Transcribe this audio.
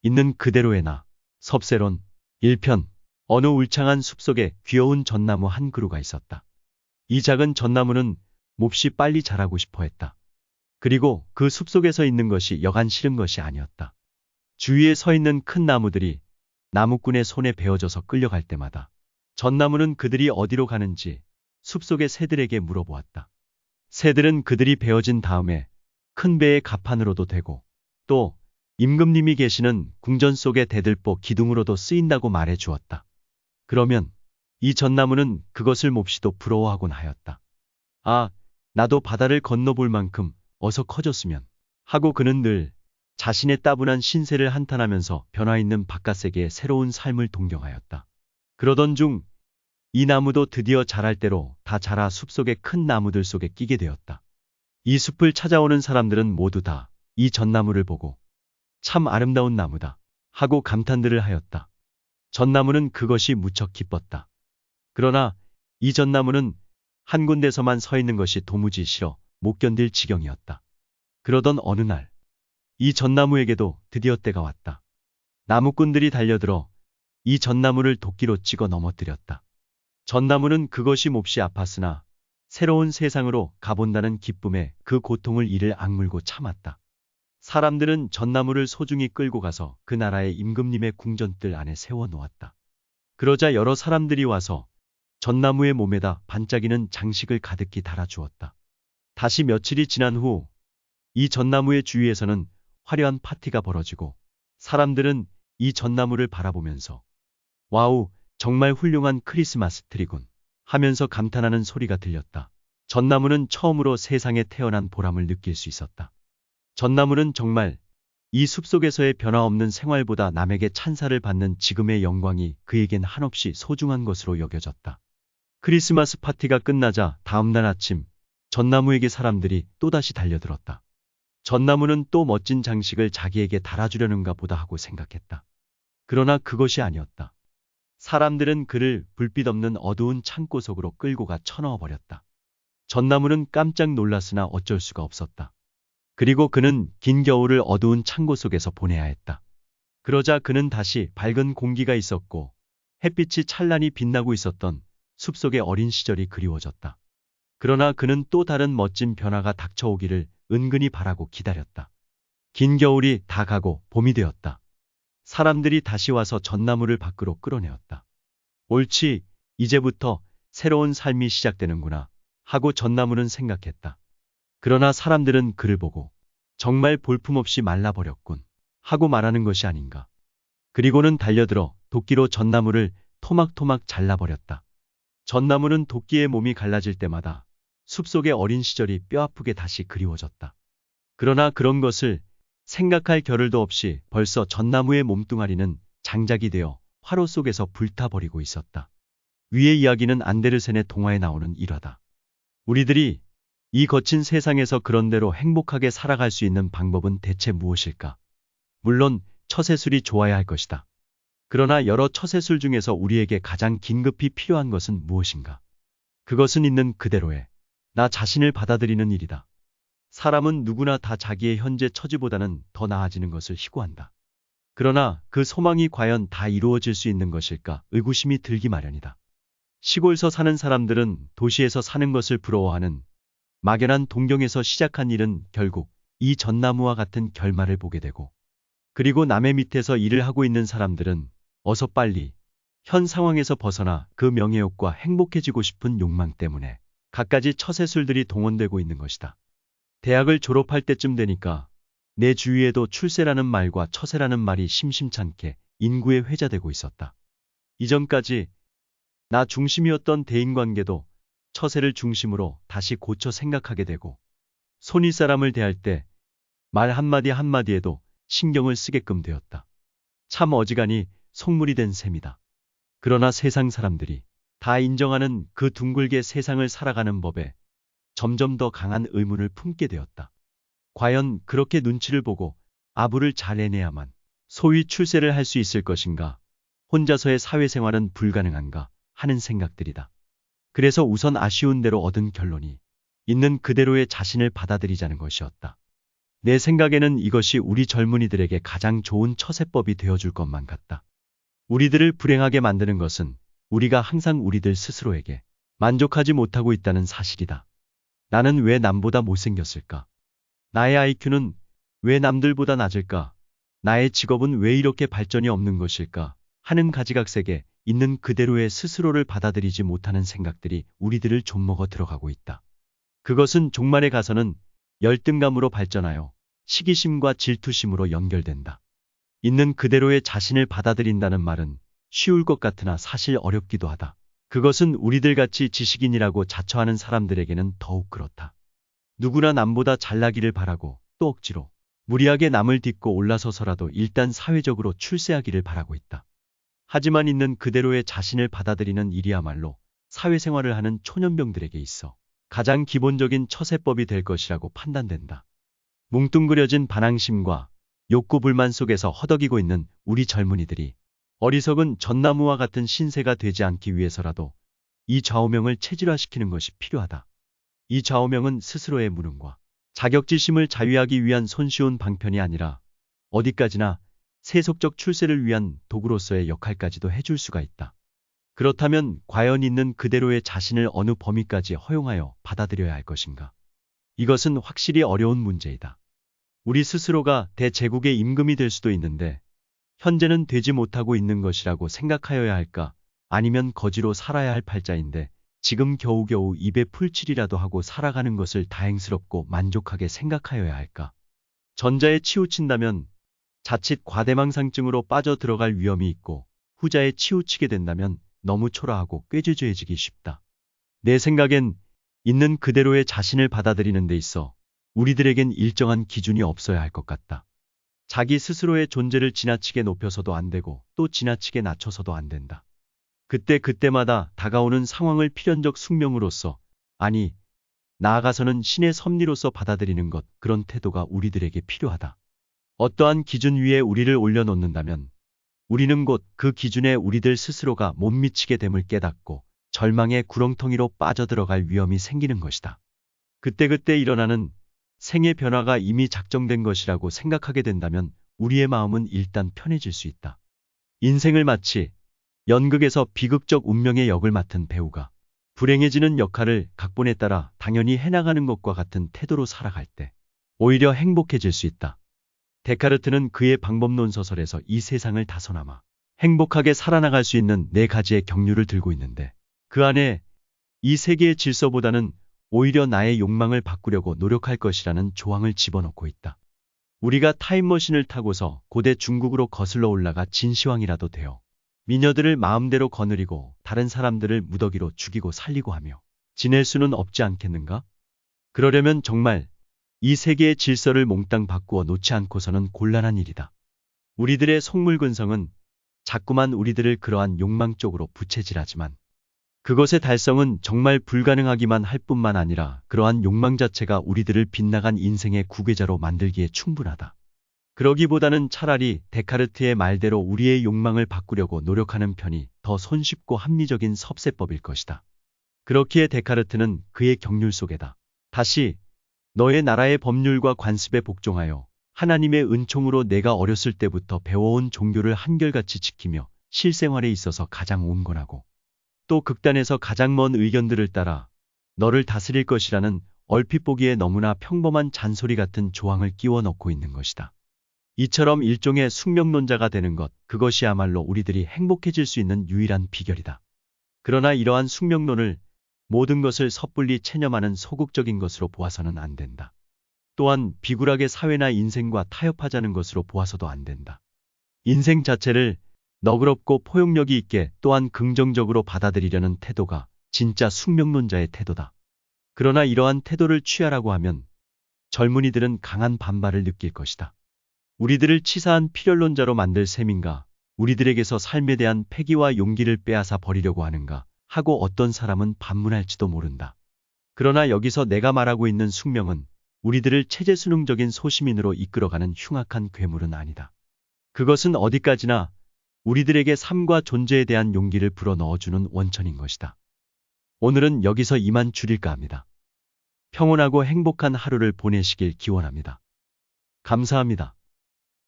있는 그대로의 나. 섭세론 1편. 어느 울창한 숲속에 귀여운 전나무 한 그루가 있었다. 이 작은 전나무는 몹시 빨리 자라고 싶어 했다. 그리고 그 숲속에서 있는 것이 여간 싫은 것이 아니었다. 주위에 서 있는 큰 나무들이 나무꾼의 손에 베어져서 끌려갈 때마다 전나무는 그들이 어디로 가는지 숲속의 새들에게 물어보았다. 새들은 그들이 베어진 다음에 큰 배의 갑판으로도 되고 또 임금님이 계시는 궁전 속의 대들보 기둥으로도 쓰인다고 말해 주었다. 그러면 이 전나무는 그것을 몹시도 부러워하곤 하였다. 아, 나도 바다를 건너볼 만큼 어서 커졌으면 하고 그는 늘 자신의 따분한 신세를 한탄하면서 변화있는 바깥 세계의 새로운 삶을 동경하였다. 그러던 중 이 나무도 드디어 자랄 대로 다 자라 숲속의 큰 나무들 속에 끼게 되었다. 이 숲을 찾아오는 사람들은 모두 다 이 전나무를 보고 참 아름다운 나무다 하고 감탄들을 하였다. 전나무는 그것이 무척 기뻤다. 그러나 이 전나무는 한 군데서만 서 있는 것이 도무지 싫어 못 견딜 지경이었다. 그러던 어느 날, 이 전나무에게도 드디어 때가 왔다. 나무꾼들이 달려들어 이 전나무를 도끼로 찍어 넘어뜨렸다. 전나무는 그것이 몹시 아팠으나 새로운 세상으로 가본다는 기쁨에 그 고통을 이를 악물고 참았다. 사람들은 전나무를 소중히 끌고 가서 그 나라의 임금님의 궁전뜰 안에 세워 놓았다. 그러자 여러 사람들이 와서 전나무의 몸에다 반짝이는 장식을 가득히 달아주었다. 다시 며칠이 지난 후 이 전나무의 주위에서는 화려한 파티가 벌어지고 사람들은 이 전나무를 바라보면서 와우, 정말 훌륭한 크리스마스 트리군 하면서 감탄하는 소리가 들렸다. 전나무는 처음으로 세상에 태어난 보람을 느낄 수 있었다. 전나무는 정말 이 숲속에서의 변화없는 생활보다 남에게 찬사를 받는 지금의 영광이 그에겐 한없이 소중한 것으로 여겨졌다. 크리스마스 파티가 끝나자 다음날 아침 전나무에게 사람들이 또다시 달려들었다. 전나무는 또 멋진 장식을 자기에게 달아주려는가 보다 하고 생각했다. 그러나 그것이 아니었다. 사람들은 그를 불빛 없는 어두운 창고 속으로 끌고 가 쳐넣어 버렸다. 전나무는 깜짝 놀랐으나 어쩔 수가 없었다. 그리고 그는 긴 겨울을 어두운 창고 속에서 보내야 했다. 그러자 그는 다시 밝은 공기가 있었고 햇빛이 찬란히 빛나고 있었던 숲속의 어린 시절이 그리워졌다. 그러나 그는 또 다른 멋진 변화가 닥쳐오기를 은근히 바라고 기다렸다. 긴 겨울이 다 가고 봄이 되었다. 사람들이 다시 와서 전나무를 밖으로 끌어내었다. 옳지, 이제부터 새로운 삶이 시작되는구나 하고 전나무는 생각했다. 그러나 사람들은 그를 보고 정말 볼품없이 말라버렸군 하고 말하는 것이 아닌가. 그리고는 달려들어 도끼로 전나무를 토막토막 잘라버렸다. 전나무는 도끼의 몸이 갈라질 때마다 숲속의 어린 시절이 뼈아프게 다시 그리워졌다. 그러나 그런 것을 생각할 겨를도 없이 벌써 전나무의 몸뚱아리는 장작이 되어 화로 속에서 불타버리고 있었다. 위의 이야기는 안데르센의 동화에 나오는 일화다. 우리들이 이 거친 세상에서 그런대로 행복하게 살아갈 수 있는 방법은 대체 무엇일까? 물론 처세술이 좋아야 할 것이다. 그러나 여러 처세술 중에서 우리에게 가장 긴급히 필요한 것은 무엇인가? 그것은 있는 그대로의 나 자신을 받아들이는 일이다. 사람은 누구나 다 자기의 현재 처지보다는 더 나아지는 것을 희구한다. 그러나 그 소망이 과연 다 이루어질 수 있는 것일까 의구심이 들기 마련이다. 시골서 사는 사람들은 도시에서 사는 것을 부러워하는 막연한 동경에서 시작한 일은 결국 이 전나무와 같은 결말을 보게 되고, 그리고 남의 밑에서 일을 하고 있는 사람들은 어서 빨리 현 상황에서 벗어나 그 명예욕과 행복해지고 싶은 욕망 때문에 갖가지 처세술들이 동원되고 있는 것이다. 대학을 졸업할 때쯤 되니까 내 주위에도 출세라는 말과 처세라는 말이 심심찮게 인구에 회자되고 있었다. 이전까지 나 중심이었던 대인관계도 처세를 중심으로 다시 고쳐 생각하게 되고, 손윗 사람을 대할 때 말 한마디 한마디에도 신경을 쓰게끔 되었다. 참 어지간히 속물이 된 셈이다. 그러나 세상 사람들이 다 인정하는 그 둥글게 세상을 살아가는 법에 점점 더 강한 의문을 품게 되었다. 과연 그렇게 눈치를 보고 아부를 잘 해내야만 소위 출세를 할 수 있을 것인가, 혼자서의 사회생활은 불가능한가 하는 생각들이다. 그래서 우선 아쉬운 대로 얻은 결론이 있는 그대로의 자신을 받아들이자는 것이었다. 내 생각에는 이것이 우리 젊은이들에게 가장 좋은 처세법이 되어줄 것만 같다. 우리들을 불행하게 만드는 것은 우리가 항상 우리들 스스로에게 만족하지 못하고 있다는 사실이다. 나는 왜 남보다 못생겼을까? 나의 IQ는 왜 남들보다 낮을까? 나의 직업은 왜 이렇게 발전이 없는 것일까? 하는 가지각색에 있는 그대로의 스스로를 받아들이지 못하는 생각들이 우리들을 좀먹어 들어가고 있다. 그것은 종말에 가서는 열등감으로 발전하여 시기심과 질투심으로 연결된다. 있는 그대로의 자신을 받아들인다는 말은 쉬울 것 같으나 사실 어렵기도 하다. 그것은 우리들 같이 지식인이라고 자처하는 사람들에게는 더욱 그렇다. 누구나 남보다 잘나기를 바라고 또 억지로 무리하게 남을 딛고 올라서서라도 일단 사회적으로 출세하기를 바라고 있다. 하지만 있는 그대로의 자신을 받아들이는 일이야말로 사회생활을 하는 초년병들에게 있어 가장 기본적인 처세법이 될 것이라고 판단된다. 뭉뚱그려진 반항심과 욕구 불만 속에서 허덕이고 있는 우리 젊은이들이 어리석은 전나무와 같은 신세가 되지 않기 위해서라도 이 좌우명을 체질화시키는 것이 필요하다. 이 좌우명은 스스로의 무능과 자격지심을 자유하기 위한 손쉬운 방편이 아니라 어디까지나 세속적 출세를 위한 도구로서의 역할까지도 해줄 수가 있다. 그렇다면 과연 있는 그대로의 자신을 어느 범위까지 허용하여 받아들여야 할 것인가? 이것은 확실히 어려운 문제이다. 우리 스스로가 대제국의 임금이 될 수도 있는데 현재는 되지 못하고 있는 것이라고 생각하여야 할까? 아니면 거지로 살아야 할 팔자인데 지금 겨우겨우 입에 풀칠이라도 하고 살아가는 것을 다행스럽고 만족하게 생각하여야 할까? 전자에 치우친다면 자칫 과대망상증으로 빠져들어갈 위험이 있고 후자에 치우치게 된다면 너무 초라하고 꾀죄죄해지기 쉽다. 내 생각엔 있는 그대로의 자신을 받아들이는 데 있어 우리들에겐 일정한 기준이 없어야 할 것 같다. 자기 스스로의 존재를 지나치게 높여서도 안 되고 또 지나치게 낮춰서도 안 된다. 그때마다 다가오는 상황을 필연적 숙명으로서, 아니, 나아가서는 신의 섭리로서 받아들이는 것, 그런 태도가 우리들에게 필요하다. 어떠한 기준 위에 우리를 올려놓는다면 우리는 곧 그 기준에 우리들 스스로가 못 미치게 됨을 깨닫고 절망의 구렁텅이로 빠져들어갈 위험이 생기는 것이다. 그때 일어나는 생의 변화가 이미 작정된 것이라고 생각하게 된다면 우리의 마음은 일단 편해질 수 있다. 인생을 마치 연극에서 비극적 운명의 역을 맡은 배우가 불행해지는 역할을 각본에 따라 당연히 해나가는 것과 같은 태도로 살아갈 때 오히려 행복해질 수 있다. 데카르트는 그의 방법론 서설에서 이 세상을 다소나마 행복하게 살아나갈 수 있는 네 가지의 경륜을 들고 있는데 그 안에 이 세계의 질서보다는 오히려 나의 욕망을 바꾸려고 노력할 것이라는 조항을 집어넣고 있다. 우리가 타임머신을 타고서 고대 중국으로 거슬러 올라가 진시황이라도 되어 미녀들을 마음대로 거느리고 다른 사람들을 무더기로 죽이고 살리고 하며 지낼 수는 없지 않겠는가? 그러려면 정말 이 세계의 질서를 몽땅 바꾸어 놓지 않고서는 곤란한 일이다. 우리들의 속물근성은 자꾸만 우리들을 그러한 욕망 쪽으로 부채질하지만 그것의 달성은 정말 불가능하기만 할 뿐만 아니라 그러한 욕망 자체가 우리들을 빗나간 인생의 구계자로 만들기에 충분하다. 그러기보다는 차라리 데카르트의 말대로 우리의 욕망을 바꾸려고 노력하는 편이 더 손쉽고 합리적인 섭세법일 것이다. 그렇기에 데카르트는 그의 경륜 속에다 다시 너의 나라의 법률과 관습에 복종하여 하나님의 은총으로 내가 어렸을 때부터 배워온 종교를 한결같이 지키며 실생활에 있어서 가장 온건하고 또 극단에서 가장 먼 의견들을 따라 너를 다스릴 것이라는 얼핏 보기에 너무나 평범한 잔소리 같은 조항을 끼워 넣고 있는 것이다. 이처럼 일종의 숙명론자가 되는 것, 그것이야말로 우리들이 행복해질 수 있는 유일한 비결이다. 그러나 이러한 숙명론을 모든 것을 섣불리 체념하는 소극적인 것으로 보아서는 안 된다. 또한 비굴하게 사회나 인생과 타협하자는 것으로 보아서도 안 된다. 인생 자체를 너그럽고 포용력이 있게 또한 긍정적으로 받아들이려는 태도가 진짜 숙명론자의 태도다. 그러나 이러한 태도를 취하라고 하면 젊은이들은 강한 반발을 느낄 것이다. 우리들을 치사한 필연론자로 만들 셈인가, 우리들에게서 삶에 대한 패기와 용기를 빼앗아 버리려고 하는가 하고 어떤 사람은 반문할지도 모른다. 그러나 여기서 내가 말하고 있는 숙명은 우리들을 체제수능적인 소시민으로 이끌어가는 흉악한 괴물은 아니다. 그것은 어디까지나 우리들에게 삶과 존재에 대한 용기를 불어넣어주는 원천인 것이다. 오늘은 여기서 이만 줄일까 합니다. 평온하고 행복한 하루를 보내시길 기원합니다. 감사합니다.